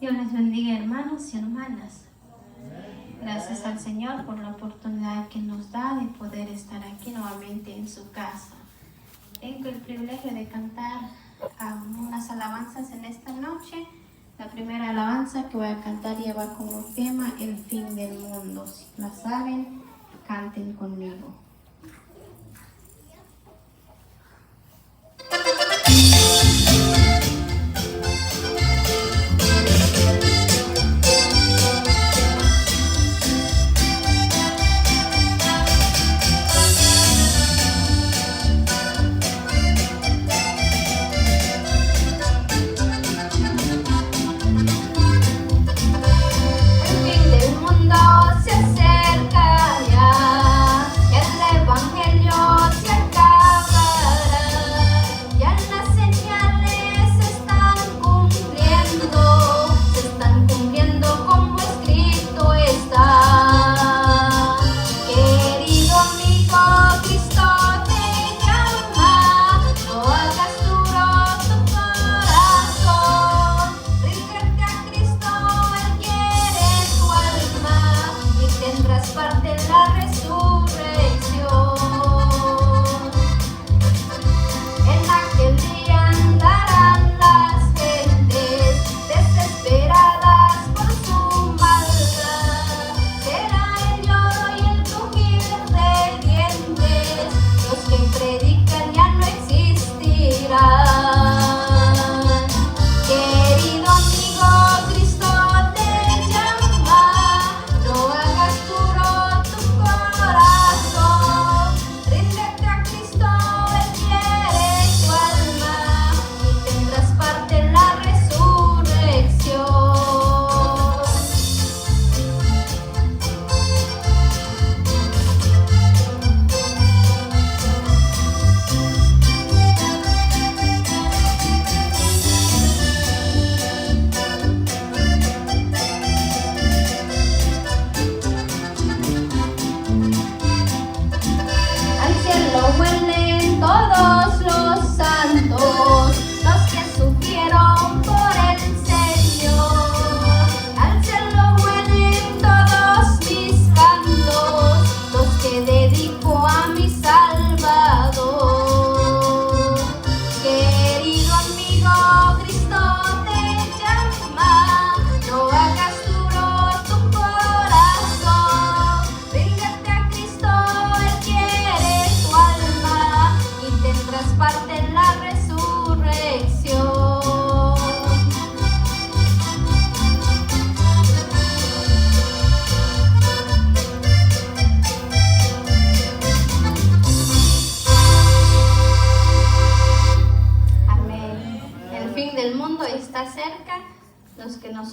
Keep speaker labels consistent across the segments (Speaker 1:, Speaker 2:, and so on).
Speaker 1: Dios les bendiga, hermanos y hermanas. Gracias al Señor por la oportunidad que nos da de poder estar aquí nuevamente en su casa. Tengo el privilegio de cantar unas alabanzas en esta noche. La primera alabanza que voy a cantar lleva como tema el fin del mundo. Si la saben, canten conmigo.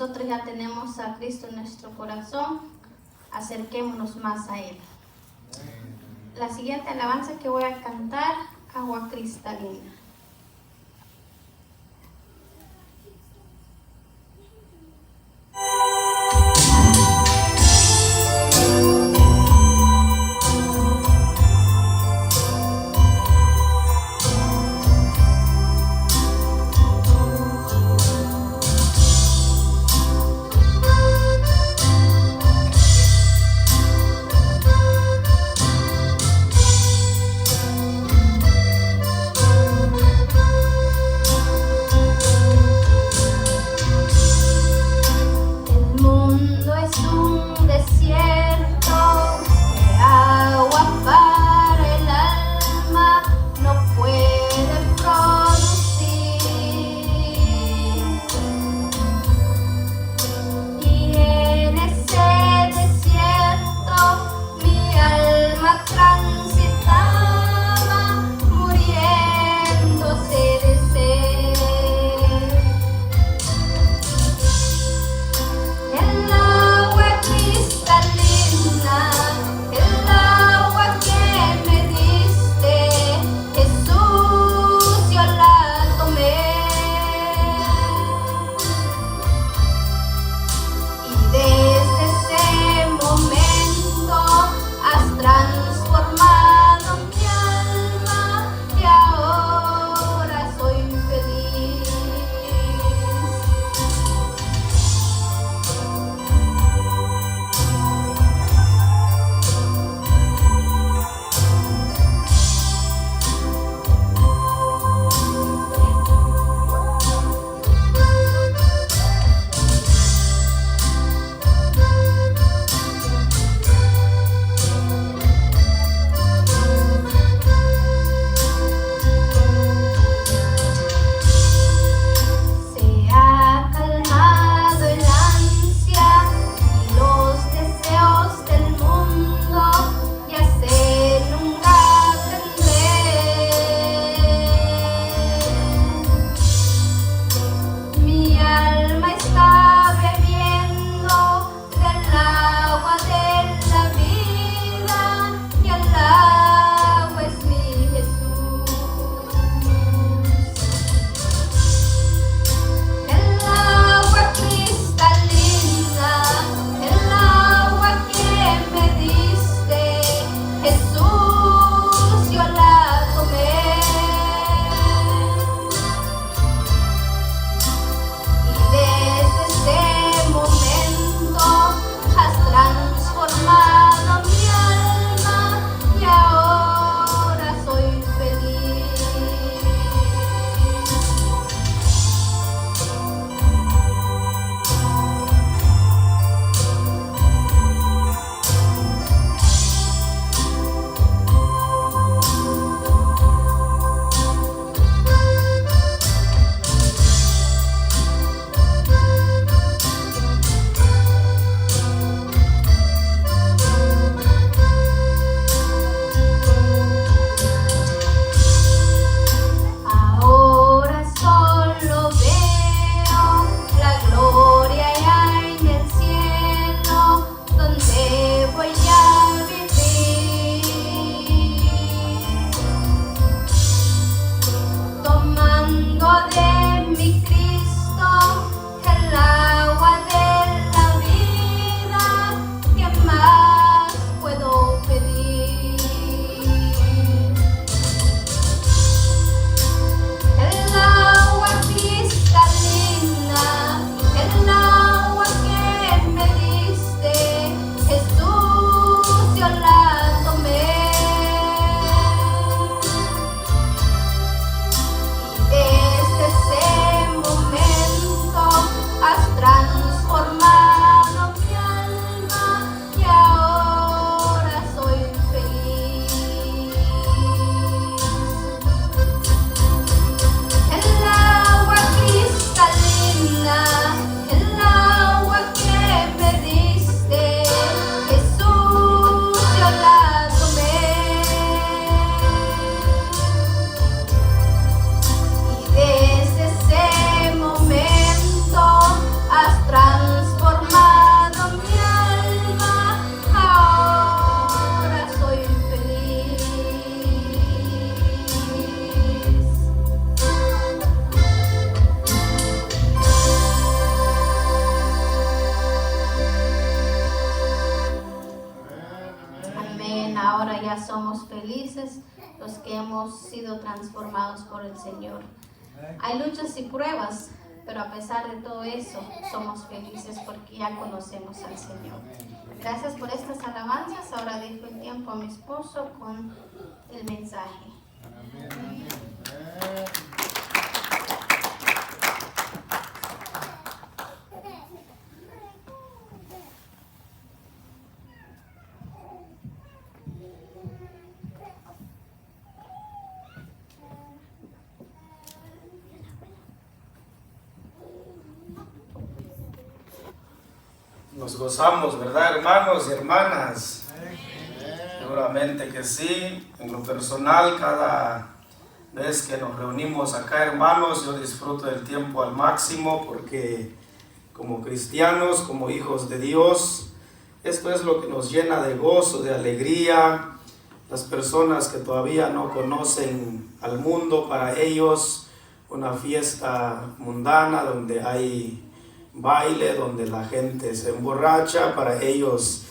Speaker 1: Nosotros ya tenemos a Cristo en nuestro corazón, acerquémonos más a Él. La siguiente alabanza que voy a cantar, Agua Cristalina. felices los que hemos sido transformados por el Señor. Hay luchas y pruebas, pero a pesar de todo eso, somos felices porque ya conocemos al Señor. Gracias por estas alabanzas. Ahora dejo el tiempo a mi esposo con el mensaje. Amén.
Speaker 2: Nos gozamos, ¿verdad, hermanos y hermanas? Seguramente que sí. En lo personal, cada vez que nos reunimos acá, hermanos, yo disfruto del tiempo al máximo porque como cristianos, como hijos de Dios, esto es lo que nos llena de gozo, de alegría. Las personas que todavía no conocen al mundo, para ellos una fiesta mundana donde hay baile, donde la gente se emborracha, para ellos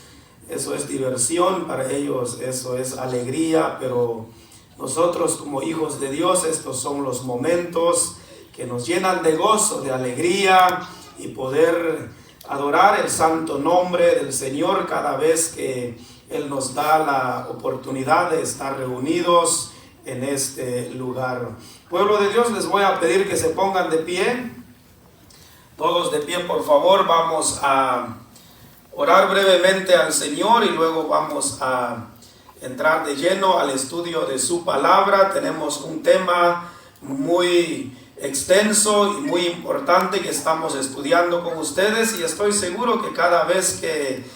Speaker 2: eso es diversión, para ellos eso es alegría, pero nosotros como hijos de Dios, estos son los momentos que nos llenan de gozo, de alegría y poder adorar el santo nombre del Señor cada vez que Él nos da la oportunidad de estar reunidos en este lugar. Pueblo de Dios, les voy a pedir que se pongan de pie. Todos de pie, por favor. Vamos a orar brevemente al Señor y luego vamos a entrar de lleno al estudio de su palabra. Tenemos un tema muy extenso y muy importante que estamos estudiando con ustedes, y estoy seguro que cada vez que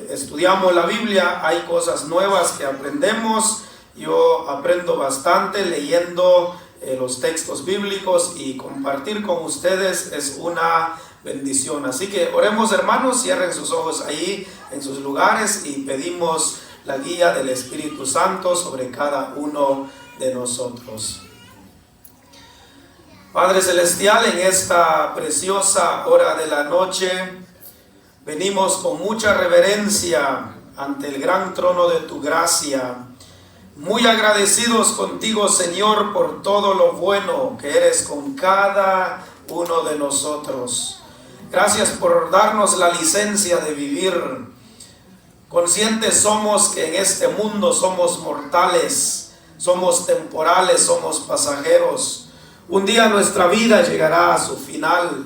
Speaker 2: estudiamos la Biblia hay cosas nuevas que aprendemos. Yo aprendo bastante leyendo los textos bíblicos, y compartir con ustedes es una bendición. Así que oremos, hermanos, cierren sus ojos ahí en sus lugares y pedimos la guía del Espíritu Santo sobre cada uno de nosotros. Padre Celestial, en esta preciosa hora de la noche venimos con mucha reverencia ante el gran trono de tu gracia, muy agradecidos contigo, Señor, por todo lo bueno que eres con cada uno de nosotros. Gracias por darnos la licencia de vivir. Conscientes somos que en este mundo somos mortales, somos temporales, somos pasajeros. Un día nuestra vida llegará a su final.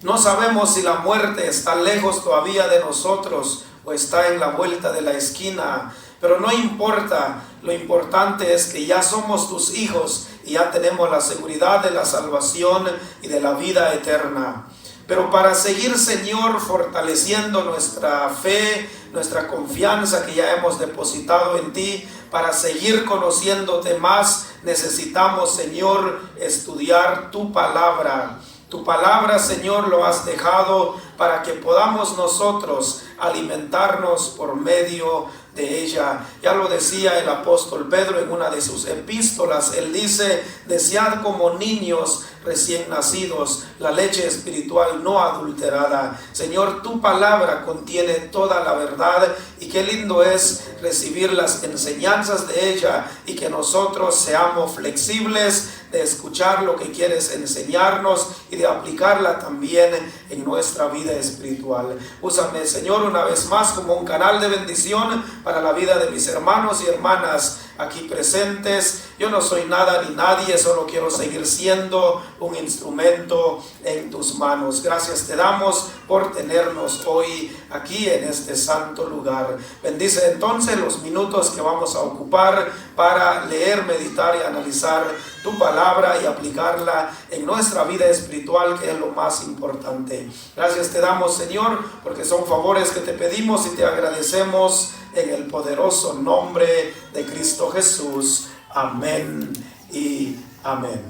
Speaker 2: No sabemos si la muerte está lejos todavía de nosotros o está en la vuelta de la esquina. Pero no importa, lo importante es que ya somos tus hijos y ya tenemos la seguridad de la salvación y de la vida eterna. Pero para seguir, Señor, fortaleciendo nuestra fe, nuestra confianza que ya hemos depositado en ti, para seguir conociéndote más, necesitamos, Señor, estudiar tu palabra. Tu palabra, Señor, lo has dejado para que podamos nosotros alimentarnos por medio de ella. Ya lo decía el apóstol Pedro en una de sus epístolas. Él dice: desead como niños recién nacidos la leche espiritual no adulterada. Señor, tu palabra contiene toda la verdad, y qué lindo es recibir las enseñanzas de ella y que nosotros seamos flexibles de escuchar lo que quieres enseñarnos y de aplicarla también en nuestra vida espiritual. Úsame, Señor, una vez más como un canal de bendición para la vida de mis hermanos y hermanas aquí presentes. Yo no soy nada ni nadie, solo quiero seguir siendo un instrumento en tus manos. Gracias te damos por tenernos hoy aquí en este santo lugar. Bendice entonces los minutos que vamos a ocupar para leer, meditar y analizar tu palabra y aplicarla en nuestra vida espiritual, que es lo más importante. Gracias te damos, Señor, porque son favores que te pedimos y te agradecemos en el poderoso nombre de Cristo Jesús. Amén y amén.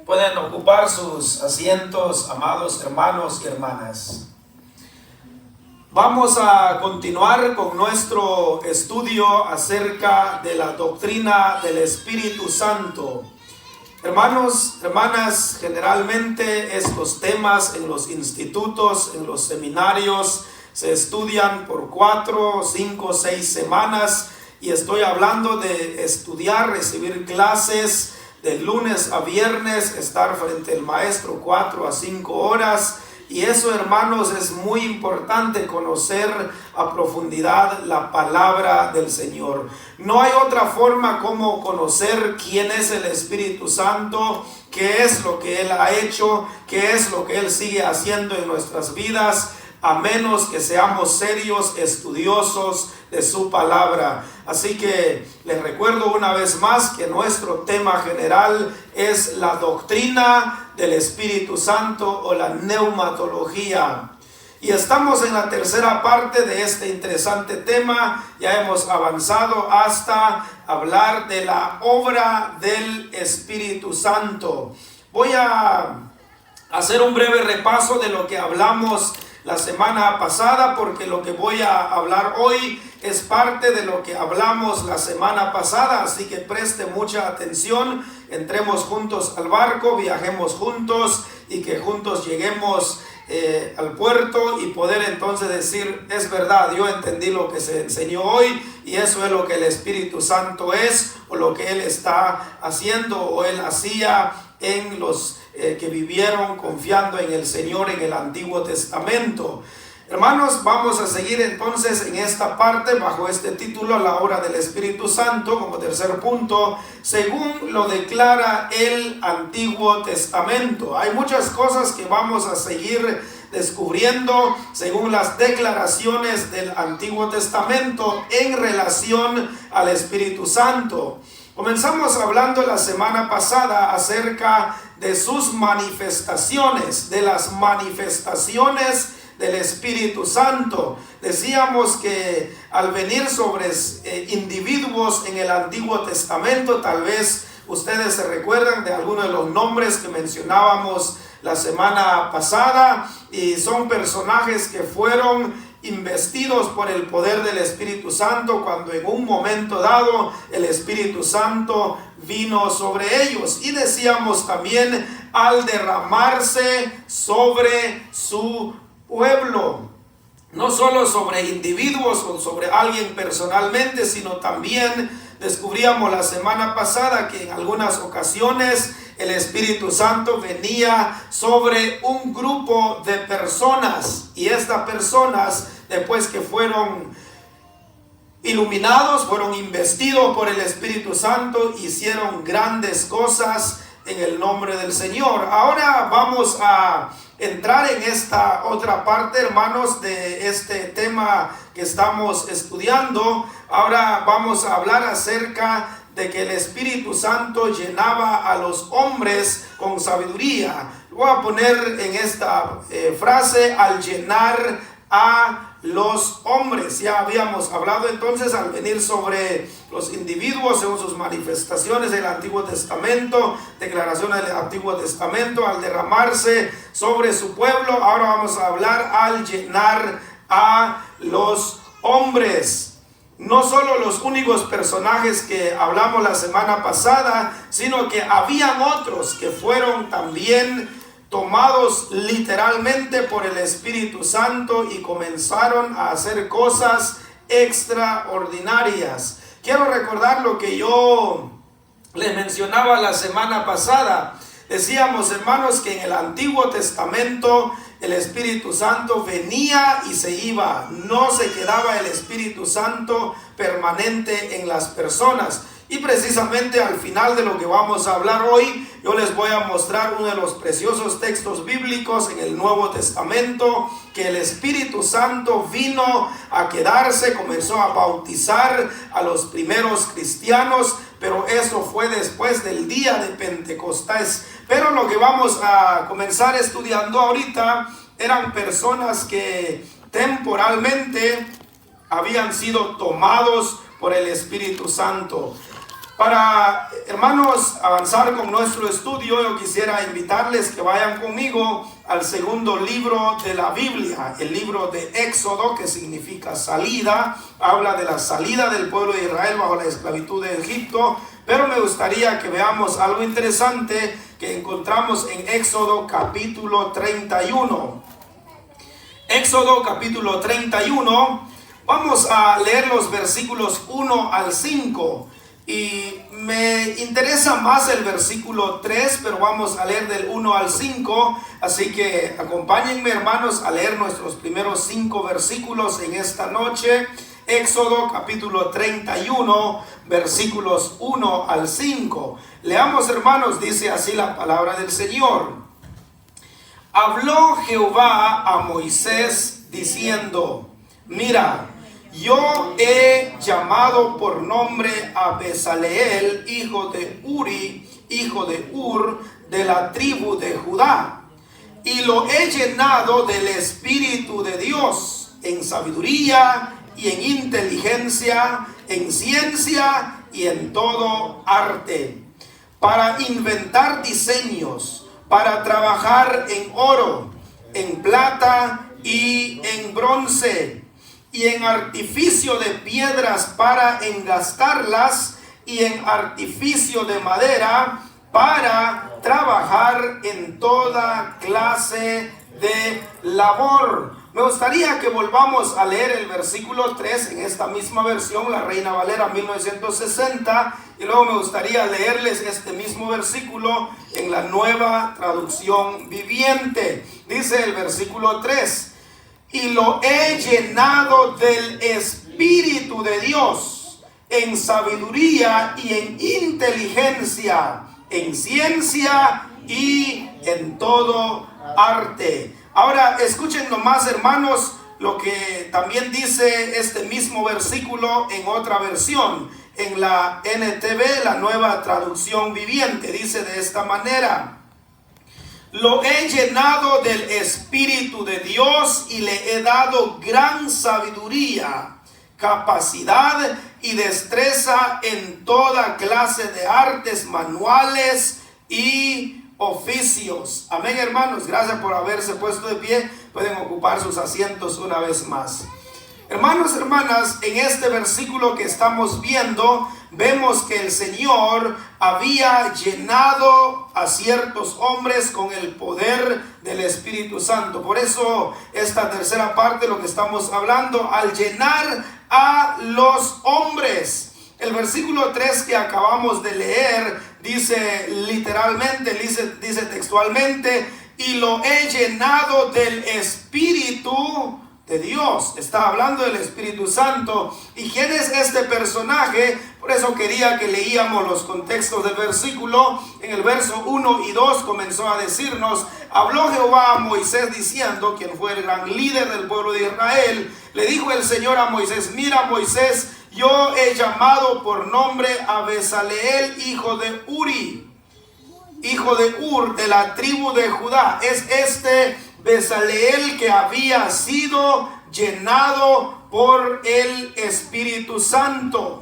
Speaker 2: Pueden ocupar sus asientos, amados hermanos y hermanas. Vamos a continuar con nuestro estudio acerca de la doctrina del Espíritu Santo. Hermanos, hermanas, generalmente estos temas en los institutos, en los seminarios, se estudian por 4, 5, 6 semanas, y estoy hablando de estudiar, recibir clases de lunes a viernes, estar frente al maestro 4 a 5 horas. Y eso, hermanos, es muy importante, conocer a profundidad la palabra del Señor. No hay otra forma como conocer quién es el Espíritu Santo, qué es lo que Él ha hecho, qué es lo que Él sigue haciendo en nuestras vidas, a menos que seamos serios estudiosos de su palabra. Así que les recuerdo una vez más que nuestro tema general es la doctrina del Espíritu Santo o la neumatología. Y estamos en la tercera parte de este interesante tema. Ya hemos avanzado hasta hablar de la obra del Espíritu Santo. Voy a hacer un breve repaso de lo que hablamos la semana pasada, porque lo que voy a hablar hoy es parte de lo que hablamos la semana pasada, así que preste mucha atención, entremos juntos al barco, viajemos juntos y que juntos lleguemos al puerto y poder entonces decir, es verdad, yo entendí lo que se enseñó hoy y eso es lo que el Espíritu Santo es, o lo que Él está haciendo o Él hacía en los que vivieron confiando en el Señor en el Antiguo Testamento. Hermanos, vamos a seguir entonces en esta parte bajo este título, la obra del Espíritu Santo, como tercer punto, según lo declara el Antiguo Testamento. Hay muchas cosas que vamos a seguir descubriendo según las declaraciones del Antiguo Testamento en relación al Espíritu Santo. Comenzamos hablando la semana pasada acerca de sus manifestaciones, de las manifestaciones del Espíritu Santo. Decíamos que al venir sobre individuos en el Antiguo Testamento, tal vez ustedes se recuerdan de algunos de los nombres que mencionábamos la semana pasada, y son personajes que fueron investidos por el poder del Espíritu Santo cuando en un momento dado el Espíritu Santo vino sobre ellos. Y decíamos también al derramarse sobre su pueblo, no solo sobre individuos o sobre alguien personalmente, sino también descubríamos la semana pasada que en algunas ocasiones el Espíritu Santo venía sobre un grupo de personas, y estas personas, después que fueron iluminados, fueron investidos por el Espíritu Santo, hicieron grandes cosas en el nombre del Señor. Ahora vamos a entrar en esta otra parte, hermanos, de este tema que estamos estudiando. Ahora vamos a hablar acerca de que el Espíritu Santo llenaba a los hombres con sabiduría. Voy a poner en esta frase, al llenar a los hombres. Ya habíamos hablado entonces al venir sobre los individuos según sus manifestaciones del Antiguo Testamento, declaraciones del Antiguo Testamento, al derramarse sobre su pueblo. Ahora vamos a hablar al llenar a los hombres. No solo los únicos personajes que hablamos la semana pasada, sino que habían otros que fueron también tomados literalmente por el Espíritu Santo y comenzaron a hacer cosas extraordinarias. Quiero recordar lo que yo les mencionaba la semana pasada. Decíamos, hermanos, que en el Antiguo Testamento el Espíritu Santo venía y se iba. No se quedaba el Espíritu Santo permanente en las personas. Y precisamente al final de lo que vamos a hablar hoy, yo les voy a mostrar uno de los preciosos textos bíblicos en el Nuevo Testamento, que el Espíritu Santo vino a quedarse, comenzó a bautizar a los primeros cristianos, pero eso fue después del día de Pentecostés. Pero lo que vamos a comenzar estudiando ahorita eran personas que temporalmente habían sido tomados por el Espíritu Santo. Para, hermanos, avanzar con nuestro estudio, yo quisiera invitarles que vayan conmigo al segundo libro de la Biblia, el libro de Éxodo, que significa salida. Habla de la salida del pueblo de Israel bajo la esclavitud de Egipto, pero me gustaría que veamos algo interesante que encontramos en Éxodo capítulo 31. Éxodo capítulo 31. Vamos a leer los versículos 1 al 5. Y me interesa más el versículo 3, pero vamos a leer del 1 al 5. Así que acompáñenme, hermanos, a leer nuestros primeros 5 versículos en esta noche. Éxodo capítulo 31, versículos 1 al 5. Leamos, hermanos, dice así la palabra del Señor. Habló Jehová a Moisés diciendo: Mira, yo he llamado por nombre a Bezaleel, hijo de Uri, hijo de Ur, de la tribu de Judá, y lo he llenado del Espíritu de Dios, en sabiduría y en inteligencia, en ciencia y en todo arte, para inventar diseños, para trabajar en oro, en plata y en bronce, y en artificio de piedras para engastarlas, y en artificio de madera para trabajar en toda clase de labor. Me gustaría que volvamos a leer el versículo 3 en esta misma versión, la Reina Valera 1960, y luego me gustaría leerles este mismo versículo en la Nueva Traducción Viviente. Dice el versículo 3: Y lo he llenado del Espíritu de Dios, en sabiduría y en inteligencia, en ciencia y en todo arte. Ahora escuchen nomás, hermanos, lo que también dice este mismo versículo en otra versión, en la NTV, la Nueva Traducción Viviente. Dice de esta manera: Lo he llenado del Espíritu de Dios y le he dado gran sabiduría, capacidad y destreza en toda clase de artes manuales y oficios. Amén, hermanos. Gracias por haberse puesto de pie. Pueden ocupar sus asientos una vez más. Hermanos, hermanas, en este versículo que estamos viendo, vemos que el Señor había llenado a ciertos hombres con el poder del Espíritu Santo. Por eso esta tercera parte, lo que estamos hablando, al llenar a los hombres. El versículo 3 que acabamos de leer dice literalmente, dice textualmente: y lo he llenado del Espíritu de Dios. Está hablando del Espíritu Santo. ¿Y quién es este personaje? Por eso quería que leíamos los contextos del versículo. En el verso 1 y 2 comenzó a decirnos: habló Jehová a Moisés diciendo, quien fue el gran líder del pueblo de Israel, le dijo el Señor a Moisés: Mira, Moisés, yo he llamado por nombre a Bezaleel, hijo de Uri, hijo de Ur, de la tribu de Judá. Es este Bezaleel que había sido llenado por el Espíritu Santo.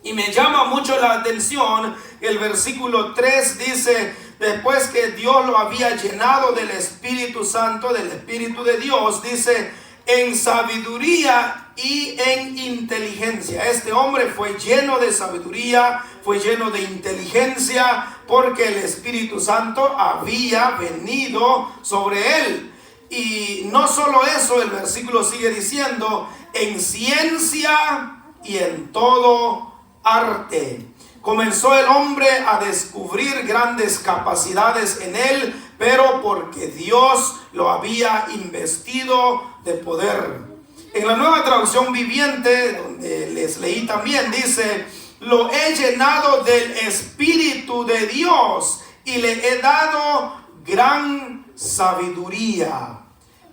Speaker 2: Y me llama mucho la atención, el versículo 3 dice: después que Dios lo había llenado del Espíritu Santo, del Espíritu de Dios, dice: en sabiduría y en inteligencia. Este hombre fue lleno de sabiduría, fue lleno de inteligencia, porque el Espíritu Santo había venido sobre él. Y no solo eso, el versículo sigue diciendo: en ciencia y en todo arte. Comenzó el hombre a descubrir grandes capacidades en él, pero porque Dios lo había investido de poder. En la Nueva Traducción Viviente, donde les leí también, dice: lo he llenado del Espíritu de Dios y le he dado gran sabiduría.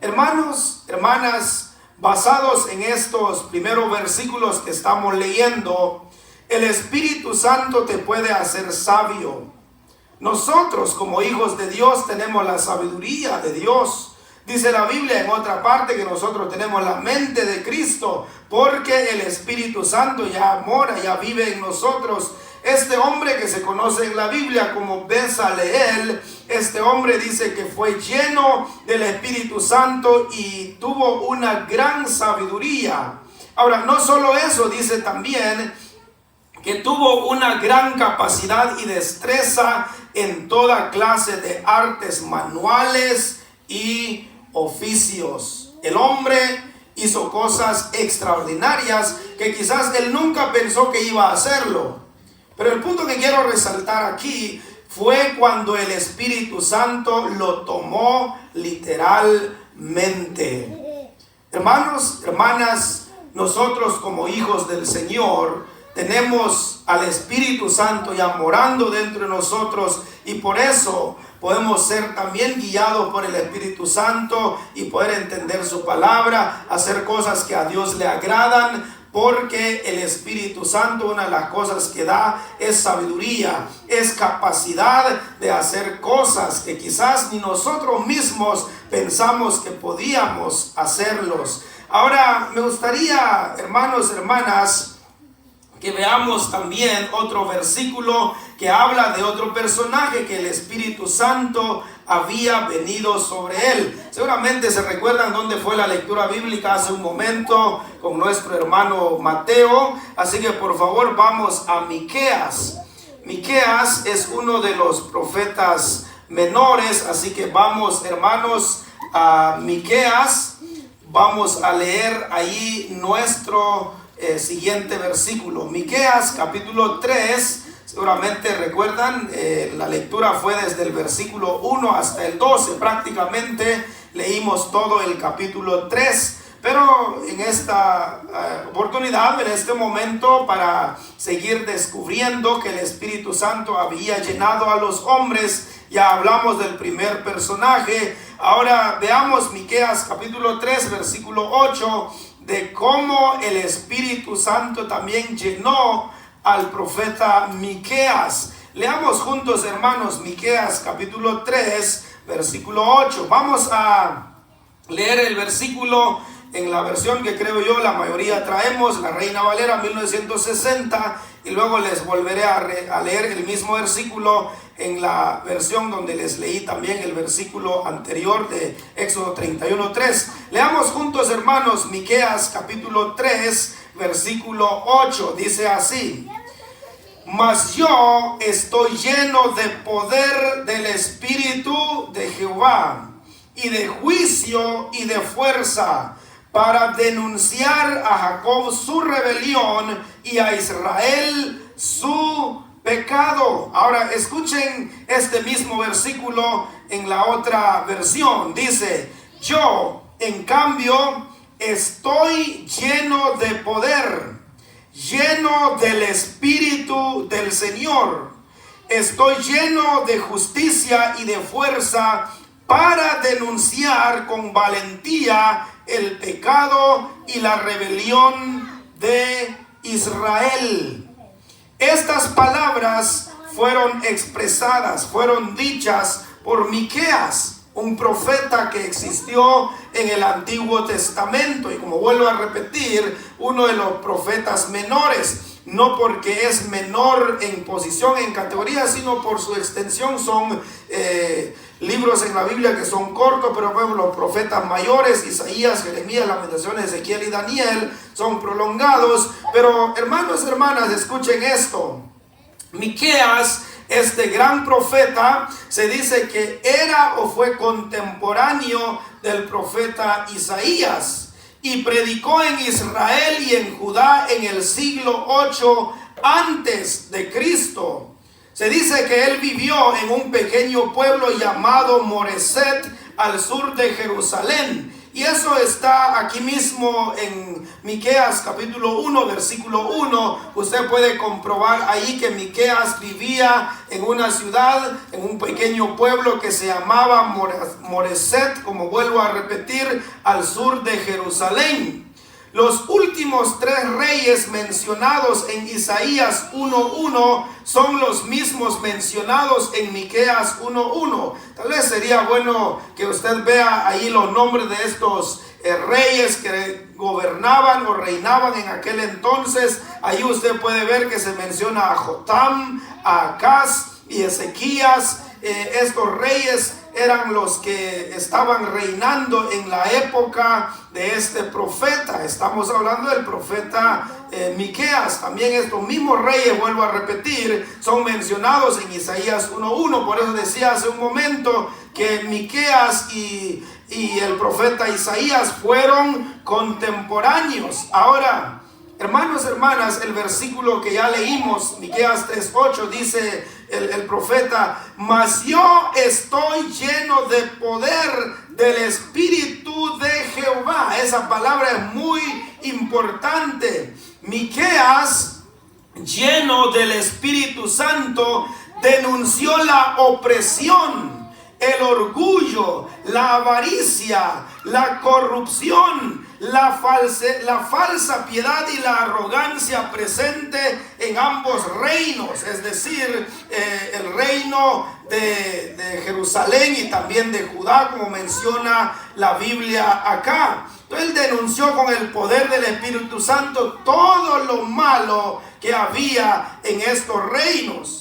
Speaker 2: Hermanos, hermanas, basados en estos primeros versículos que estamos leyendo, el Espíritu Santo te puede hacer sabio. Nosotros, como hijos de Dios, tenemos la sabiduría de Dios. Dice la Biblia en otra parte que nosotros tenemos la mente de Cristo, porque el Espíritu Santo ya mora, ya vive en nosotros. Este hombre que se conoce en la Biblia como Bezaleel, este hombre dice que fue lleno del Espíritu Santo y tuvo una gran sabiduría. Ahora, no solo eso, dice también que tuvo una gran capacidad y destreza en toda clase de artes manuales y oficios. El hombre hizo cosas extraordinarias que quizás él nunca pensó que iba a hacerlo. Pero el punto que quiero resaltar aquí fue cuando el Espíritu Santo lo tomó literalmente. Hermanos, hermanas, nosotros como hijos del Señor tenemos al Espíritu Santo ya morando dentro de nosotros, y por eso podemos ser también guiados por el Espíritu Santo y poder entender su palabra, hacer cosas que a Dios le agradan, porque el Espíritu Santo, una de las cosas que da es sabiduría, es capacidad de hacer cosas que quizás ni nosotros mismos pensamos que podíamos hacerlos. Ahora me gustaría, hermanos, hermanas, que veamos también otro versículo que habla de otro personaje que el Espíritu Santo había venido sobre él. Seguramente se recuerdan dónde fue la lectura bíblica hace un momento con nuestro hermano Mateo. Así que por favor vamos a Miqueas. Miqueas es uno de los profetas menores, así que vamos, hermanos, a Miqueas. Vamos a leer ahí nuestro siguiente versículo. Miqueas capítulo 3. Seguramente recuerdan, la lectura fue desde el versículo 1 hasta el 12. Prácticamente leímos todo el capítulo 3. Pero en esta oportunidad, en este momento, para seguir descubriendo que el Espíritu Santo había llenado a los hombres, ya hablamos del primer personaje. Ahora veamos Miqueas capítulo 3, versículo 8, de cómo el Espíritu Santo también llenó al profeta Miqueas. Leamos juntos, hermanos, Miqueas capítulo 3, versículo 8. Vamos a leer el versículo en la versión que creo yo la mayoría traemos, la Reina Valera 1960, y luego les volveré a leer el mismo versículo en la versión donde les leí también el versículo anterior de Éxodo 31:3. Leamos juntos, hermanos, Miqueas capítulo 3, versículo 8. Dice así: mas yo estoy lleno de poder del Espíritu de Jehová, y de juicio y de fuerza, para denunciar a Jacob su rebelión y a Israel su pecado. Ahora escuchen este mismo versículo en la otra versión. Dice: yo, en cambio, estoy lleno de poder, lleno del Espíritu del Señor. Estoy lleno de justicia y de fuerza, para denunciar con valentía el pecado y la rebelión de Israel. Estas palabras fueron expresadas, fueron dichas por Miqueas, un profeta que existió en el Antiguo Testamento, y como vuelvo a repetir, uno de los profetas menores, no porque es menor en posición, en categoría, sino por su extensión. Son libros en la Biblia que son cortos, pero bueno, los profetas mayores, Isaías, Jeremías, Lamentaciones, Ezequiel y Daniel, son prolongados. Pero hermanos, hermanas, escuchen esto. Miqueas, este gran profeta, se dice que era o fue contemporáneo del profeta Isaías, y predicó en Israel y en Judá en el siglo 8 antes de Cristo. Se dice que él vivió en un pequeño pueblo llamado Moreset, al sur de Jerusalén. Y eso está aquí mismo en Miqueas capítulo 1, versículo 1. Usted puede comprobar ahí que Miqueas vivía en una ciudad, en un pequeño pueblo que se llamaba Moreset, como vuelvo a repetir, al sur de Jerusalén. Los últimos 3 reyes mencionados en Isaías 1:1 son los mismos mencionados en Miqueas 1:1. Tal vez sería bueno que usted vea ahí los nombres de estos reyes que gobernaban o reinaban en aquel entonces. Ahí usted puede ver que se menciona a Jotam, a Acaz y Ezequías. Estos reyes eran los que estaban reinando en la época de este profeta. Estamos hablando del profeta Miqueas. También estos mismos reyes, vuelvo a repetir, son mencionados en Isaías 1:1. Por eso decía hace un momento que Miqueas y el profeta Isaías fueron contemporáneos. Ahora, hermanos, hermanas, el versículo que ya leímos, Miqueas 3:8, dice el profeta: mas yo estoy lleno de poder del Espíritu de Jehová. Esa palabra es muy importante. Miqueas, lleno del Espíritu Santo, denunció la opresión, el orgullo, la avaricia, la corrupción, la falsa piedad y la arrogancia presente en ambos reinos, es decir, el reino de Jerusalén y también de Judá, como menciona la Biblia acá. Entonces él denunció con el poder del Espíritu Santo todo lo malo que había en estos reinos.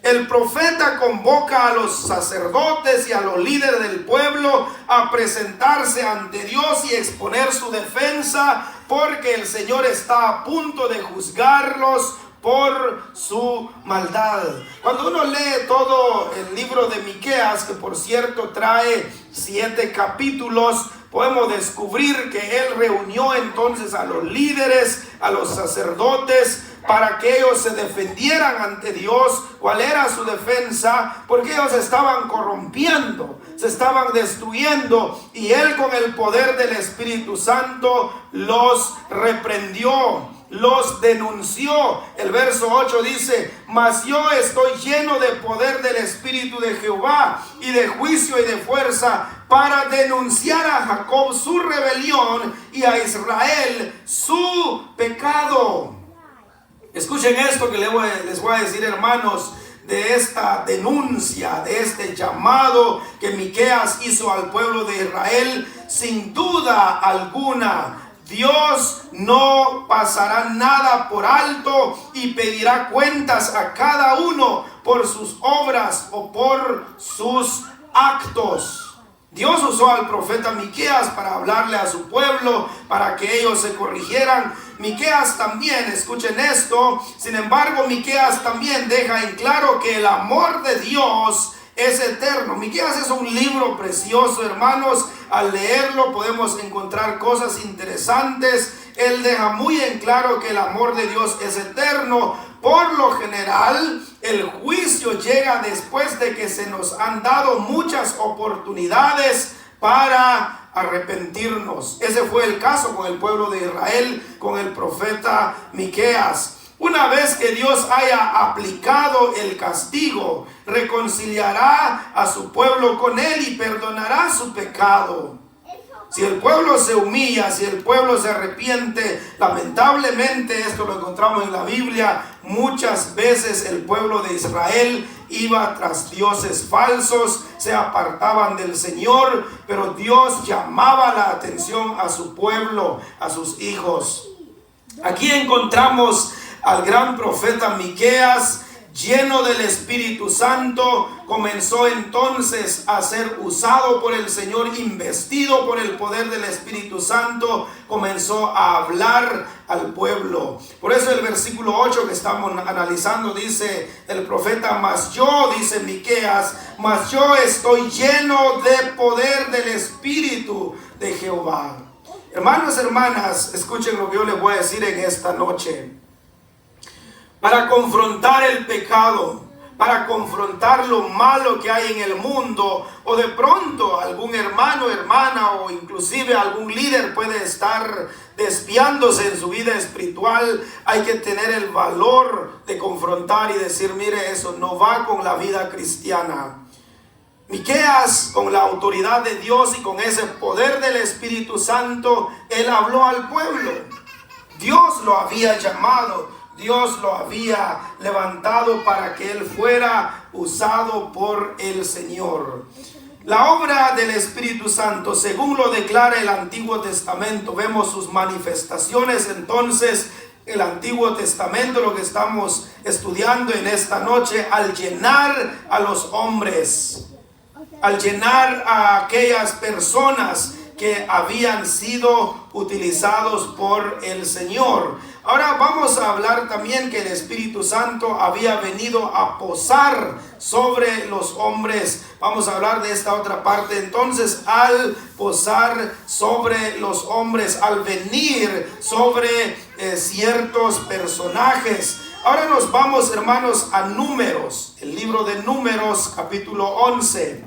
Speaker 2: El profeta convoca a los sacerdotes y a los líderes del pueblo a presentarse ante Dios y exponer su defensa, porque el Señor está a punto de juzgarlos por su maldad. Cuando uno lee todo el libro de Miqueas, que por cierto trae 7 capítulos, podemos descubrir que él reunió entonces a los líderes, a los sacerdotes, para que ellos se defendieran ante Dios. ¿Cuál era su defensa? Porque ellos estaban corrompiendo, se estaban destruyendo, y él con el poder del Espíritu Santo los reprendió, los denunció. El verso 8 dice: mas yo estoy lleno de poder del Espíritu de Jehová y de juicio y de fuerza, para denunciar a Jacob su rebelión y a Israel su pecado. Escuchen esto que les voy a decir, hermanos, de esta denuncia, de este llamado que Miqueas hizo al pueblo de Israel. Sin duda alguna, Dios no pasará nada por alto y pedirá cuentas a cada uno por sus obras o por sus actos. Dios usó al profeta Miqueas para hablarle a su pueblo, para que ellos se corrigieran. Miqueas también, escuchen esto, sin embargo, Miqueas también deja en claro que el amor de Dios es eterno. Miqueas es un libro precioso, hermanos. Al leerlo podemos encontrar cosas interesantes. Él deja muy en claro que el amor de Dios es eterno. Por lo general, el juicio llega después de que se nos han dado muchas oportunidades para arrepentirnos. Ese fue el caso con el pueblo de Israel, con el profeta Miqueas. Una vez que Dios haya aplicado el castigo, reconciliará a su pueblo con él y perdonará su pecado. Si el pueblo se humilla, si el pueblo se arrepiente, lamentablemente esto lo encontramos en la Biblia, muchas veces el pueblo de Israel iba tras dioses falsos, se apartaban del Señor, pero Dios llamaba la atención a su pueblo, a sus hijos. Aquí encontramos al gran profeta Miqueas, lleno del Espíritu Santo, comenzó entonces a ser usado por el Señor, investido por el poder del Espíritu Santo, comenzó a hablar al pueblo. Por eso el versículo 8 que estamos analizando dice el profeta: mas yo, dice Miqueas, mas yo estoy lleno de poder del Espíritu de Jehová. Hermanos, hermanas, escuchen lo que yo les voy a decir en esta noche. Para confrontar el pecado, para confrontar lo malo que hay en el mundo, o de pronto algún hermano, hermana o inclusive algún líder puede estar desviándose en su vida espiritual, hay que tener el valor de confrontar y decir: mire, eso no va con la vida cristiana. Miqueas, con la autoridad de Dios y con ese poder del Espíritu Santo, él habló al pueblo. Dios lo había llamado, Dios lo había levantado para que él fuera usado por el Señor. La obra del Espíritu Santo, según lo declara el Antiguo Testamento, vemos sus manifestaciones entonces. El Antiguo Testamento, lo que estamos estudiando en esta noche, al llenar a los hombres, al llenar a aquellas personas que habían sido utilizados por el Señor. Ahora vamos a hablar también que el Espíritu Santo había venido a posar sobre los hombres. Vamos a hablar de esta otra parte. Entonces, al posar sobre los hombres, al venir sobre ciertos personajes. Ahora nos vamos, hermanos, a Números, el libro de Números, capítulo 11.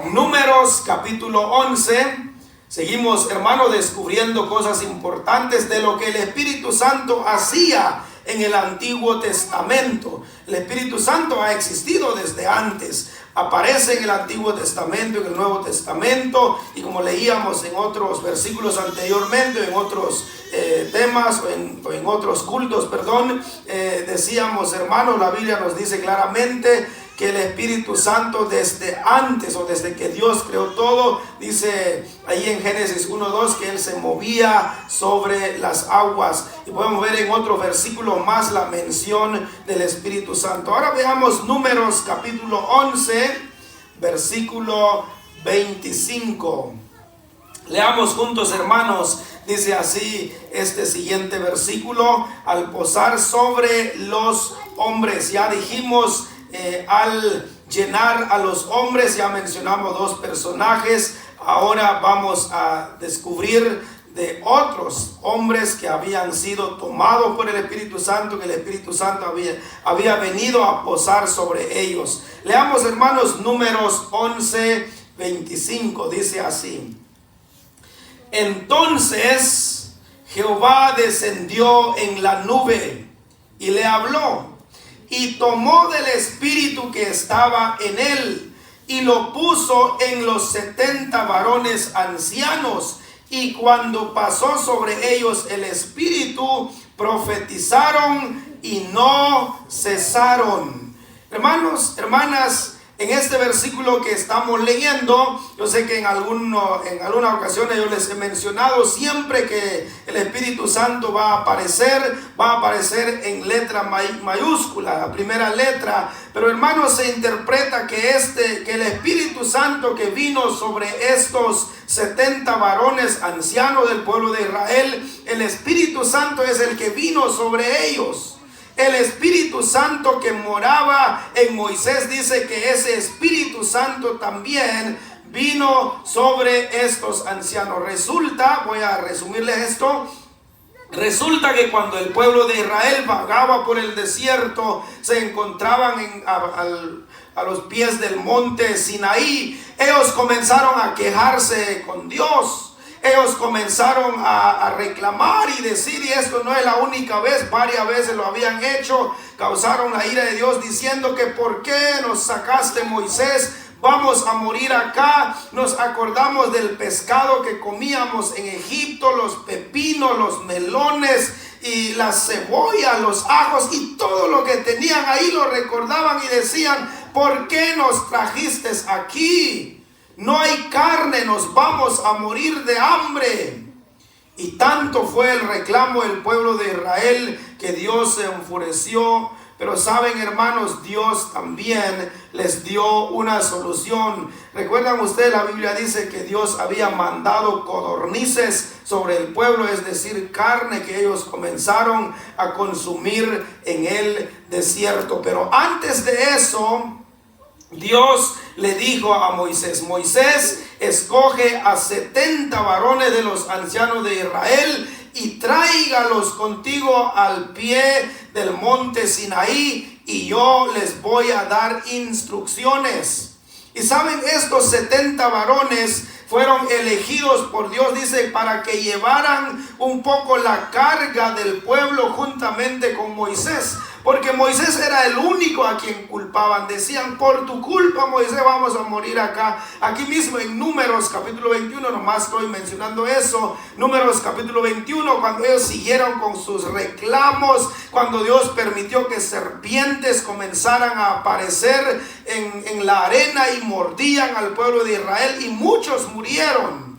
Speaker 2: Números, capítulo 11. Seguimos, hermanos, descubriendo cosas importantes de lo que el Espíritu Santo hacía en el Antiguo Testamento. El Espíritu Santo ha existido desde antes. Aparece en el Antiguo Testamento, en el Nuevo Testamento, y como leíamos en otros versículos anteriormente, en otros temas, o en otros cultos, decíamos, hermanos, la Biblia nos dice claramente que el Espíritu Santo desde antes, o desde que Dios creó todo, dice ahí en Génesis 1:2 que Él se movía sobre las aguas. Y podemos ver en otro versículo más la mención del Espíritu Santo. Ahora veamos Números capítulo 11, versículo 25. Leamos juntos, hermanos. Dice así este siguiente versículo: al posar sobre los hombres. Ya dijimos, al llenar a los hombres, ya mencionamos dos personajes. Ahora vamos a descubrir de otros hombres que habían sido tomados por el Espíritu Santo, que el Espíritu Santo había venido a posar sobre ellos. Leamos, hermanos, Números 11, 25. Dice así: entonces Jehová descendió en la nube y le habló, y tomó del espíritu que estaba en él, y lo puso en los 70 varones ancianos. Y cuando pasó sobre ellos el espíritu, profetizaron y no cesaron. Hermanos, hermanas, en este versículo que estamos leyendo, yo sé que en algunas ocasiones yo les he mencionado, siempre que el Espíritu Santo va a aparecer en letra mayúscula, la primera letra. Pero, hermanos, se interpreta que el Espíritu Santo que vino sobre estos 70 varones ancianos del pueblo de Israel, el Espíritu Santo es el que vino sobre ellos. El Espíritu Santo que moraba en Moisés, dice que ese Espíritu Santo también vino sobre estos ancianos. Resulta, voy a resumirles esto, resulta que cuando el pueblo de Israel vagaba por el desierto, se encontraban a los pies del monte Sinaí. Ellos comenzaron a quejarse con Dios. Ellos comenzaron a reclamar y decir, y esto no es la única vez, varias veces lo habían hecho, causaron la ira de Dios diciendo que ¿por qué nos sacaste, Moisés? Vamos a morir acá. Nos acordamos del pescado que comíamos en Egipto, los pepinos, los melones y las cebollas, los ajos y todo lo que tenían ahí lo recordaban y decían, ¿por qué nos trajiste aquí? No hay carne, nos vamos a morir de hambre. Y tanto fue el reclamo del pueblo de Israel que Dios se enfureció. Pero saben, hermanos, Dios también les dio una solución. ¿Recuerdan ustedes? La Biblia dice que Dios había mandado codornices sobre el pueblo, es decir, carne que ellos comenzaron a consumir en el desierto. Pero antes de eso, Dios le dijo a Moisés, Moisés, escoge a 70 varones de los ancianos de Israel y tráigalos contigo al pie del monte Sinaí y yo les voy a dar instrucciones. Y saben, estos 70 varones fueron elegidos por Dios, dice, para que llevaran un poco la carga del pueblo juntamente con Moisés. Porque Moisés era el único a quien culpaban. Decían, por tu culpa, Moisés, vamos a morir acá. Aquí mismo en Números capítulo 21, nomás estoy mencionando eso. Números capítulo 21, cuando ellos siguieron con sus reclamos, cuando Dios permitió que serpientes comenzaran a aparecer en la arena y mordían al pueblo de Israel y muchos murieron.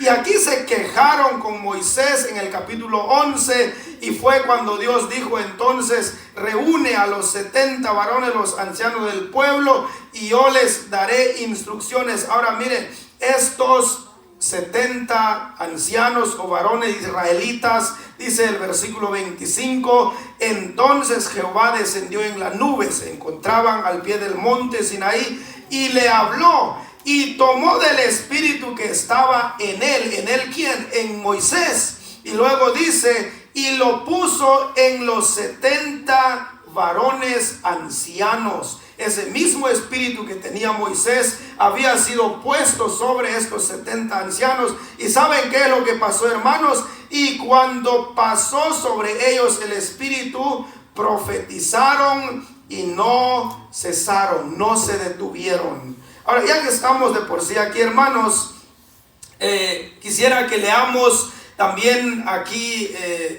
Speaker 2: Y aquí se quejaron con Moisés en el capítulo 11 y fue cuando Dios dijo entonces, reúne a los 70 varones, los ancianos del pueblo, y yo les daré instrucciones. Ahora miren, estos 70 ancianos o varones israelitas dice el versículo 25, entonces Jehová descendió en la nube, se encontraban al pie del monte Sinaí, y le habló, y tomó del espíritu que estaba en él ¿quién? En Moisés, y luego dice, y lo puso en los 70 varones ancianos. Ese mismo espíritu que tenía Moisés había sido puesto sobre estos 70 ancianos. ¿Y saben qué es lo que pasó, hermanos? Y cuando pasó sobre ellos el espíritu, profetizaron y no cesaron, no se detuvieron. Ahora, ya que estamos de por sí aquí, hermanos, quisiera que leamos también aquí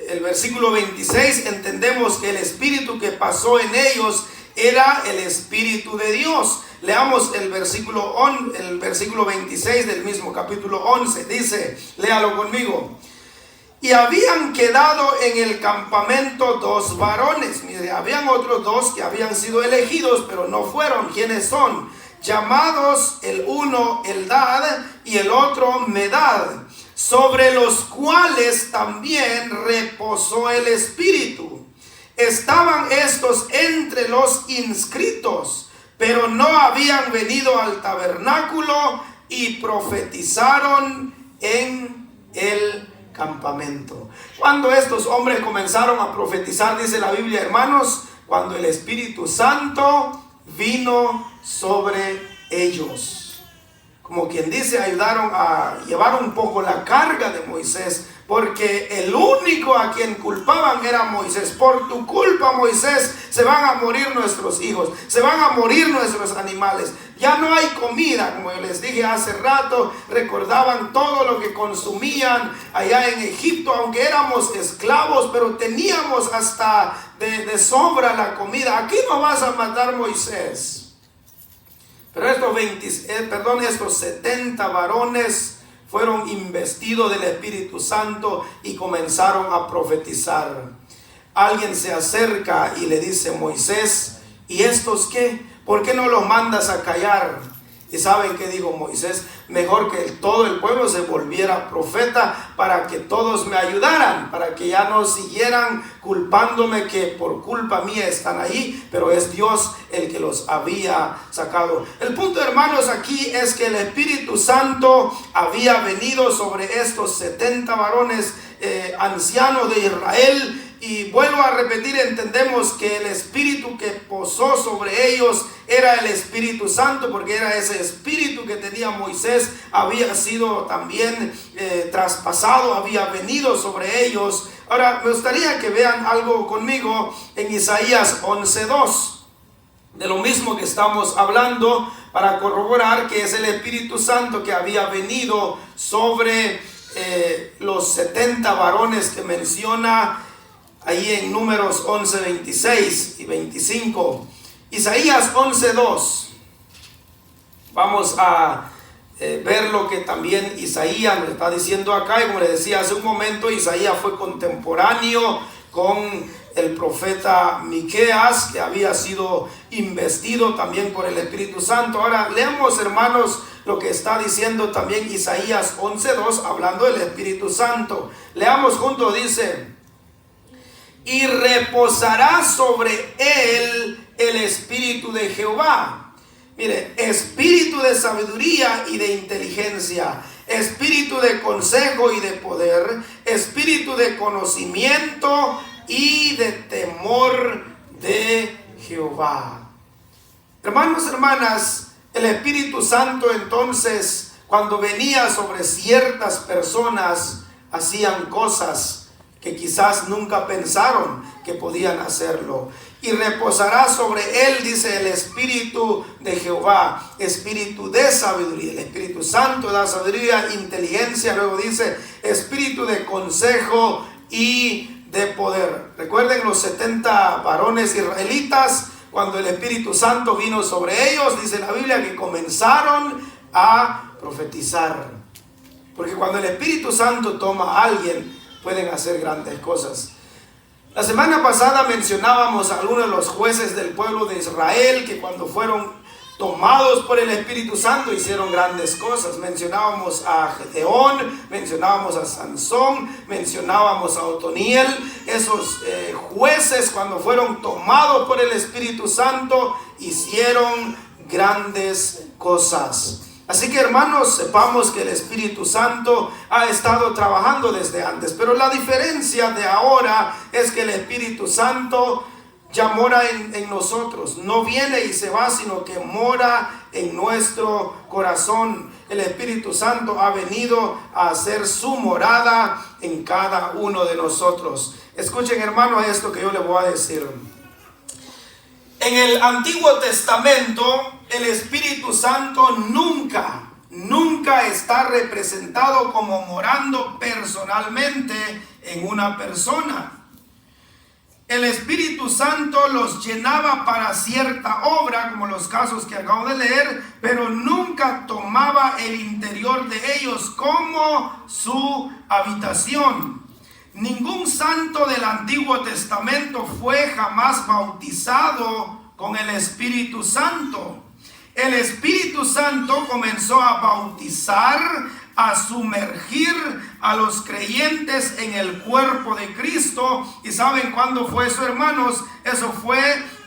Speaker 2: el versículo 26. Entendemos que el espíritu que pasó en ellos era el Espíritu de Dios. Leamos el versículo 26 del mismo capítulo 11. Dice, léalo conmigo. Y habían quedado en el campamento 2 varones. Mire, habían otros 2 que habían sido elegidos, pero no fueron. ¿Quiénes son? Llamados el uno Eldad y el otro Medad, sobre los cuales también reposó el Espíritu. Estaban estos entre los inscritos, pero no habían venido al tabernáculo, y profetizaron en el campamento. Cuando estos hombres comenzaron a profetizar, dice la Biblia, hermanos, cuando el Espíritu Santo vino sobre ellos. Como quien dice, ayudaron a llevar un poco la carga de Moisés, porque el único a quien culpaban era Moisés. Por tu culpa, Moisés, se van a morir nuestros hijos, se van a morir nuestros animales. Ya no hay comida, como yo les dije hace rato. Recordaban todo lo que consumían allá en Egipto, aunque éramos esclavos, pero teníamos hasta de sobra la comida. Aquí no vas a matar, Moisés. Pero estos 70 varones fueron investidos del Espíritu Santo y comenzaron a profetizar. Alguien se acerca y le dice, Moisés, ¿y estos qué? ¿Por qué no los mandas a callar? ¿Y saben qué dijo Moisés? Mejor que todo el pueblo se volviera profeta, para que todos me ayudaran, para que ya no siguieran culpándome que por culpa mía están ahí, pero es Dios el que los había sacado. El punto, hermanos, aquí es que el Espíritu Santo había venido sobre estos 70 varones ancianos de Israel. Y vuelvo a repetir, entendemos que el espíritu que posó sobre ellos era el Espíritu Santo, porque era ese espíritu que tenía Moisés, había sido también traspasado, había venido sobre ellos. Ahora me gustaría que vean algo conmigo en Isaías 11:2, de lo mismo que estamos hablando, para corroborar que es el Espíritu Santo que había venido sobre los 70 varones que menciona ahí en Números 11, 26 y 25. Isaías 11:2. Vamos a ver lo que también Isaías nos está diciendo acá. Y como les decía hace un momento, Isaías fue contemporáneo con el profeta Miqueas, que había sido investido también por el Espíritu Santo. Ahora leamos, hermanos, lo que está diciendo también Isaías 11:2, hablando del Espíritu Santo. Leamos juntos, dice: y reposará sobre él el espíritu de Jehová. Mire, espíritu de sabiduría y de inteligencia, espíritu de consejo y de poder, espíritu de conocimiento y de temor de Jehová. Hermanos, hermanas, el Espíritu Santo entonces, cuando venía sobre ciertas personas, hacían cosas que quizás nunca pensaron que podían hacerlo. Y reposará sobre él, dice, el Espíritu de Jehová, espíritu de sabiduría. El Espíritu Santo da sabiduría, inteligencia. Luego dice espíritu de consejo y de poder. Recuerden los 70 varones israelitas, cuando el Espíritu Santo vino sobre ellos, dice la Biblia que comenzaron a profetizar. Porque cuando el Espíritu Santo toma a alguien, pueden hacer grandes cosas. La semana pasada mencionábamos a algunos de los jueces del pueblo de Israel que cuando fueron tomados por el Espíritu Santo, hicieron grandes cosas. Mencionábamos a Gedeón, mencionábamos a Sansón, mencionábamos a Otoniel. Esos jueces, cuando fueron tomados por el Espíritu Santo, hicieron grandes cosas. Así que, hermanos, sepamos que el Espíritu Santo ha estado trabajando desde antes, pero la diferencia de ahora es que el Espíritu Santo ya mora en nosotros. No viene y se va, sino que mora en nuestro corazón. El Espíritu Santo ha venido a hacer su morada en cada uno de nosotros. Escuchen, hermanos, esto que yo les voy a decir. En el Antiguo Testamento, el Espíritu Santo nunca está representado como morando personalmente en una persona. El Espíritu Santo los llenaba para cierta obra, como los casos que acabo de leer, pero nunca tomaba el interior de ellos como su habitación. Ningún santo del Antiguo Testamento fue jamás bautizado con el Espíritu Santo. El Espíritu Santo comenzó a bautizar, a sumergir a los creyentes en el cuerpo de Cristo. ¿Y saben cuándo fue eso, hermanos? Eso fue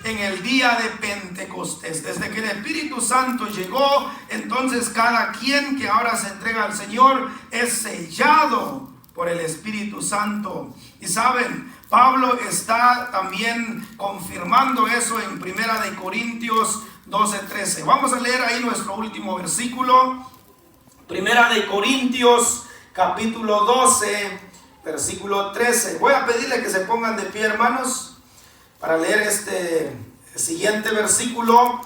Speaker 2: en el día de Pentecostés. Desde que el Espíritu Santo llegó, entonces cada quien que ahora se entrega al Señor es sellado por el Espíritu Santo. Y saben, Pablo está también confirmando eso en 1 Corintios 12:13. Vamos a leer ahí nuestro último versículo. 1 Corintios capítulo 12, versículo 13. Voy a pedirle que se pongan de pie, hermanos, para leer este siguiente versículo.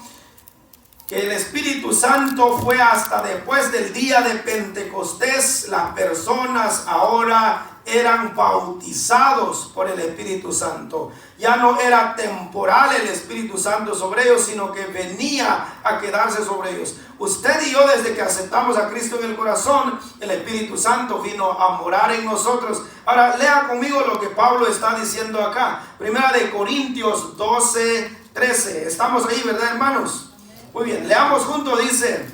Speaker 2: Que el Espíritu Santo fue hasta después del día de Pentecostés. Las personas ahora eran bautizados por el Espíritu Santo. Ya no era temporal el Espíritu Santo sobre ellos, sino que venía a quedarse sobre ellos. Usted y yo, desde que aceptamos a Cristo en el corazón, el Espíritu Santo vino a morar en nosotros. Ahora, lea conmigo lo que Pablo está diciendo acá. 1 Corintios 12:13. Estamos ahí, ¿verdad, hermanos? Muy bien, leamos juntos. Dice: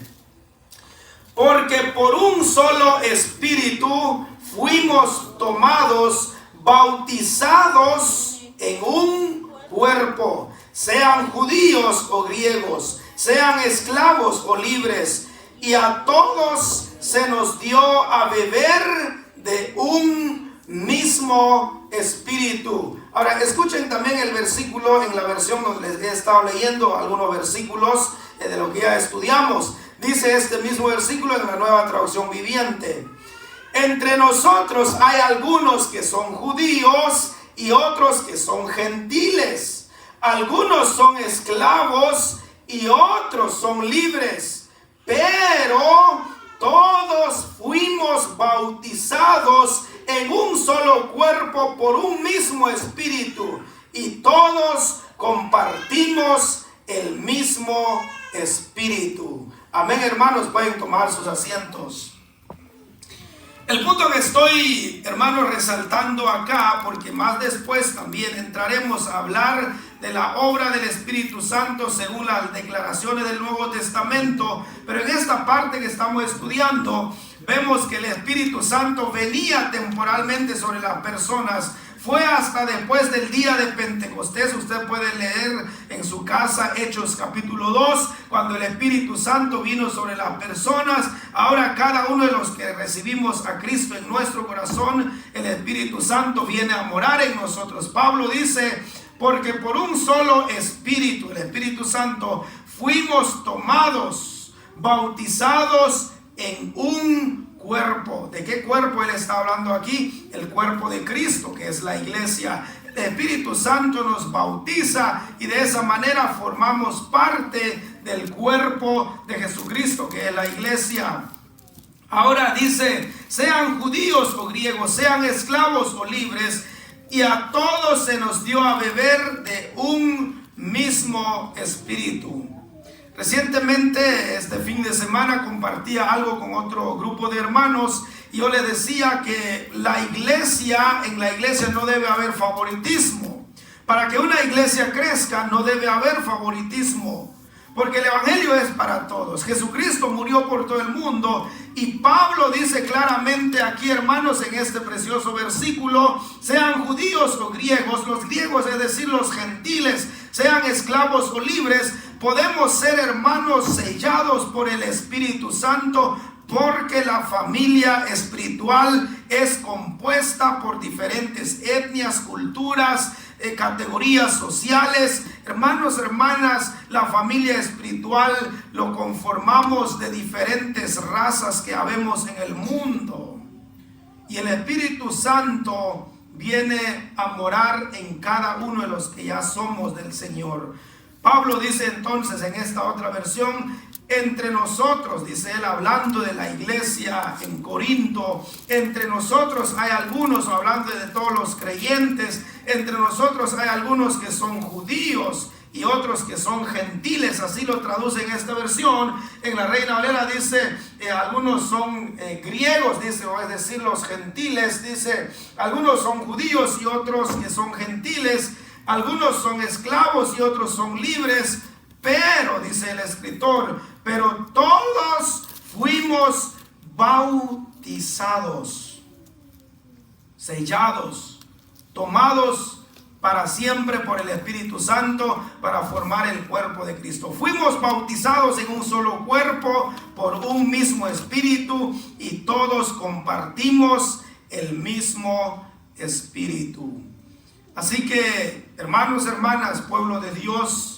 Speaker 2: porque por un solo Espíritu fuimos tomados, bautizados en un cuerpo, sean judíos o griegos, sean esclavos o libres, y a todos se nos dio a beber de un mismo Espíritu. Ahora, escuchen también el versículo en la versión donde les he estado leyendo algunos versículos de lo que ya estudiamos. Dice este mismo versículo en la Nueva Traducción Viviente: entre nosotros hay algunos que son judíos y otros que son gentiles. Algunos son esclavos y otros son libres. Pero todos fuimos bautizados en un solo cuerpo por un mismo Espíritu. Y todos compartimos el mismo Espíritu. Amén, hermanos, pueden tomar sus asientos. El punto que estoy, hermanos, resaltando acá, porque más después también entraremos a hablar de la obra del Espíritu Santo según las declaraciones del Nuevo Testamento, pero en esta parte que estamos estudiando, vemos que el Espíritu Santo venía temporalmente sobre las personas. Fue hasta después del día de Pentecostés. Usted puede leer en su casa Hechos capítulo 2, cuando el Espíritu Santo vino sobre las personas. Ahora cada uno de los que recibimos a Cristo en nuestro corazón, el Espíritu Santo viene a morar en nosotros. Pablo dice: porque por un solo Espíritu, el Espíritu Santo, fuimos tomados, bautizados en un cuerpo. ¿De qué cuerpo él está hablando aquí? El cuerpo de Cristo, que es la iglesia. El Espíritu Santo nos bautiza y de esa manera formamos parte del cuerpo de Jesucristo, que es la iglesia. Ahora dice: sean judíos o griegos, sean esclavos o libres, y a todos se nos dio a beber de un mismo Espíritu. Recientemente, este fin de semana, compartía algo con otro grupo de hermanos y yo les decía que en la iglesia no debe haber favoritismo. Para que una iglesia crezca no debe haber favoritismo. porque el evangelio es para todos. Jesucristo murió por todo el mundo, y Pablo dice claramente aquí, hermanos, en este precioso versículo: sean judíos o griegos, los griegos, es decir, los gentiles, sean esclavos o libres, podemos ser, hermanos, sellados por el Espíritu Santo, porque la familia espiritual es compuesta por diferentes etnias, culturas, categorías sociales. Hermanos, hermanas, la familia espiritual lo conformamos de diferentes razas que habemos en el mundo, y el Espíritu Santo viene a morar en cada uno de los que ya somos del Señor. Pablo dice entonces en esta otra versión: entre nosotros, dice él, hablando de la iglesia en Corinto, entre nosotros hay algunos, hablando de todos los creyentes, entre nosotros hay algunos que son judíos y otros que son gentiles, así lo traduce en esta versión. En la Reina Valera dice, algunos son griegos, dice, o es decir, los gentiles, dice, algunos son judíos y otros que son gentiles, algunos son esclavos y otros son libres, pero, dice el escritor, pero todos fuimos bautizados, sellados, tomados para siempre por el Espíritu Santo para formar el cuerpo de Cristo. Fuimos bautizados en un solo cuerpo por un mismo Espíritu, y todos compartimos el mismo Espíritu. Así que, hermanos, hermanas, pueblo de Dios,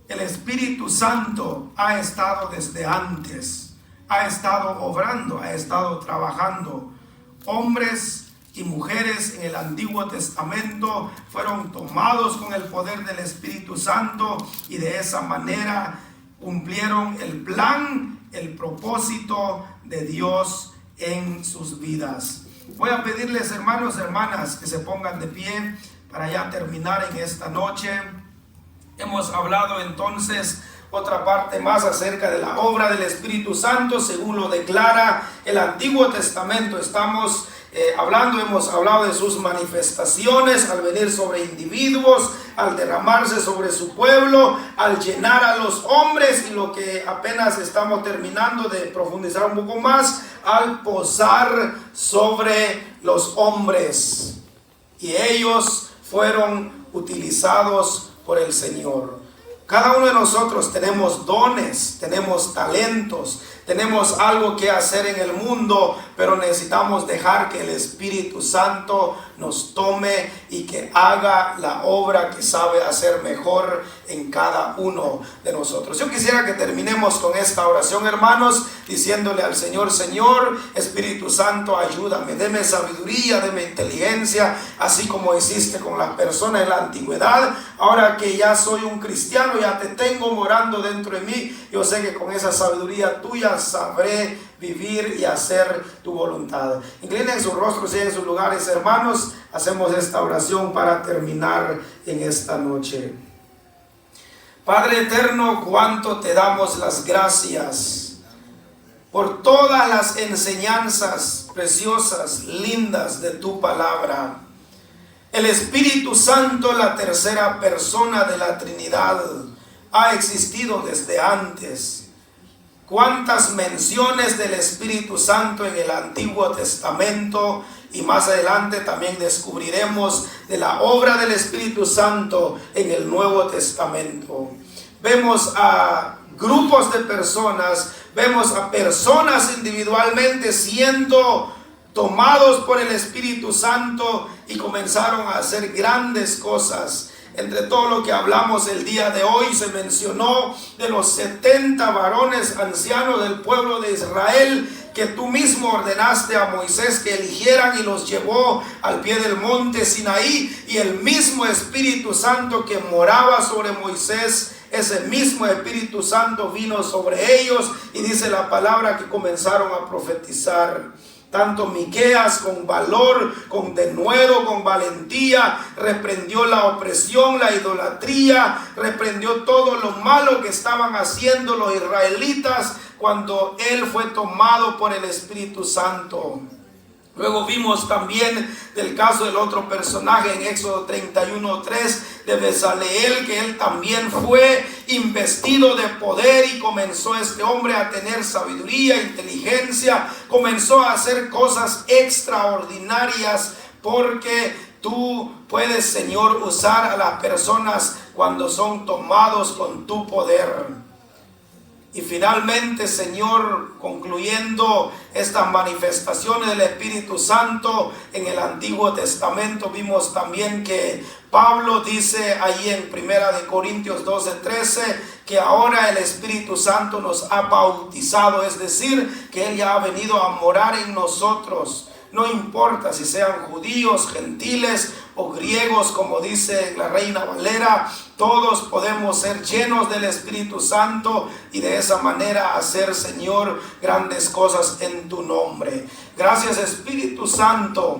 Speaker 2: el Espíritu Santo ha estado desde antes, ha estado obrando, ha estado trabajando. Hombres y mujeres en el Antiguo Testamento fueron tomados con el poder del Espíritu Santo, y de esa manera cumplieron el plan, el propósito de Dios en sus vidas. Voy a pedirles, hermanos, hermanas, que se pongan de pie para ya terminar en esta noche. Hemos hablado entonces otra parte más acerca de la obra del Espíritu Santo según lo declara el Antiguo Testamento. Hemos hablado de sus manifestaciones al venir sobre individuos, al derramarse sobre su pueblo, al llenar a los hombres, y lo que apenas estamos terminando de profundizar un poco más, al posar sobre los hombres, y ellos fueron utilizados por el Señor. Cada uno de nosotros tenemos dones, tenemos talentos, tenemos algo que hacer en el mundo, pero necesitamos dejar que el Espíritu Santo nos tome y que haga la obra que sabe hacer mejor en cada uno de nosotros. Yo quisiera que terminemos con esta oración, hermanos, diciéndole al Señor: Señor, Espíritu Santo, ayúdame, deme sabiduría, deme inteligencia, así como hiciste con las personas en la antigüedad. Ahora que ya soy un cristiano, ya te tengo morando dentro de mí, yo sé que con esa sabiduría tuya sabré vivir y hacer tu voluntad. Inclinen sus rostros y en sus lugares, hermanos. Hacemos esta oración para terminar en esta noche. Padre eterno, cuánto te damos las gracias por todas las enseñanzas preciosas, lindas de tu palabra. El Espíritu Santo, la tercera persona de la Trinidad, ha existido desde antes. Cuántas menciones del Espíritu Santo en el Antiguo Testamento, y más adelante también descubriremos de la obra del Espíritu Santo en el Nuevo Testamento. Vemos a grupos de personas, vemos a personas individualmente siendo tomados por el Espíritu Santo y comenzaron a hacer grandes cosas. Entre todo lo que hablamos el día de hoy, se mencionó de los 70 varones ancianos del pueblo de Israel que tú mismo ordenaste a Moisés que eligieran, y los llevó al pie del monte Sinaí, y el mismo Espíritu Santo que moraba sobre Moisés, ese mismo Espíritu Santo vino sobre ellos, y dice la palabra que comenzaron a profetizar. Tanto Miqueas, con valor, con denuedo, con valentía, reprendió la opresión, la idolatría, reprendió todo lo malo que estaban haciendo los israelitas cuando él fue tomado por el Espíritu Santo. Luego vimos también del caso del otro personaje en Éxodo 31:3 de Bezaleel, que él también fue investido de poder y comenzó este hombre a tener sabiduría, inteligencia, comenzó a hacer cosas extraordinarias, porque tú puedes, Señor, usar a las personas cuando son tomados con tu poder. Y finalmente, Señor, concluyendo estas manifestaciones del Espíritu Santo en el Antiguo Testamento, vimos también que Pablo dice ahí en 1 Corintios 12:13 que ahora el Espíritu Santo nos ha bautizado, es decir, que Él ya ha venido a morar en nosotros. No importa si sean judíos, gentiles o griegos, como dice la Reina Valera, todos podemos ser llenos del Espíritu Santo y de esa manera hacer, Señor, grandes cosas en tu nombre. Gracias, Espíritu Santo,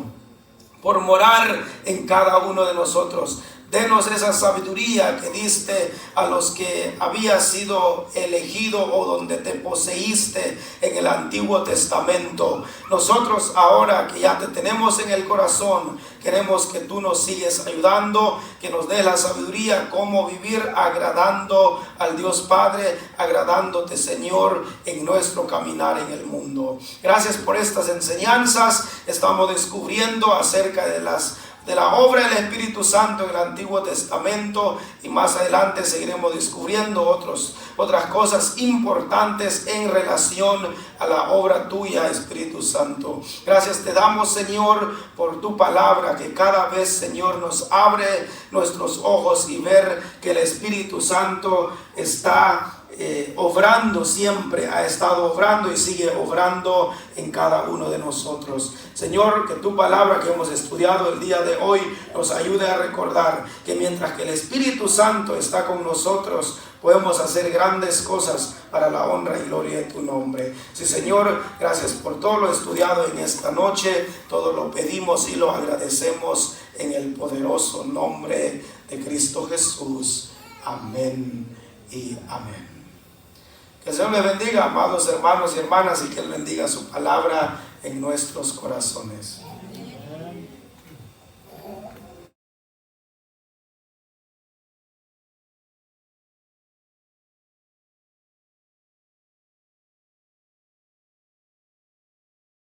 Speaker 2: por morar en cada uno de nosotros. Denos esa sabiduría que diste a los que había sido elegido o donde te poseíste en el Antiguo Testamento. Nosotros ahora que ya te tenemos en el corazón, queremos que tú nos sigues ayudando, que nos des la sabiduría cómo vivir agradando al Dios Padre, agradándote, Señor, en nuestro caminar en el mundo. Gracias por estas enseñanzas. Estamos descubriendo acerca de la obra del Espíritu Santo en el Antiguo Testamento, y más adelante seguiremos descubriendo otras cosas importantes en relación a la obra tuya, Espíritu Santo. Gracias te damos, Señor, por tu palabra, que cada vez, Señor, nos abre nuestros ojos y ver que el Espíritu Santo está obrando siempre, ha estado obrando y sigue obrando en cada uno de nosotros. Señor, que tu palabra que hemos estudiado el día de hoy nos ayude a recordar que mientras que el Espíritu Santo está con nosotros, podemos hacer grandes cosas para la honra y gloria de tu nombre. Sí, Señor, gracias por todo lo estudiado en esta noche. Todo lo pedimos y lo agradecemos en el poderoso nombre de Cristo Jesús. Amén y amén. Que el Señor les bendiga, amados hermanos y hermanas, y que Él bendiga su palabra en nuestros corazones.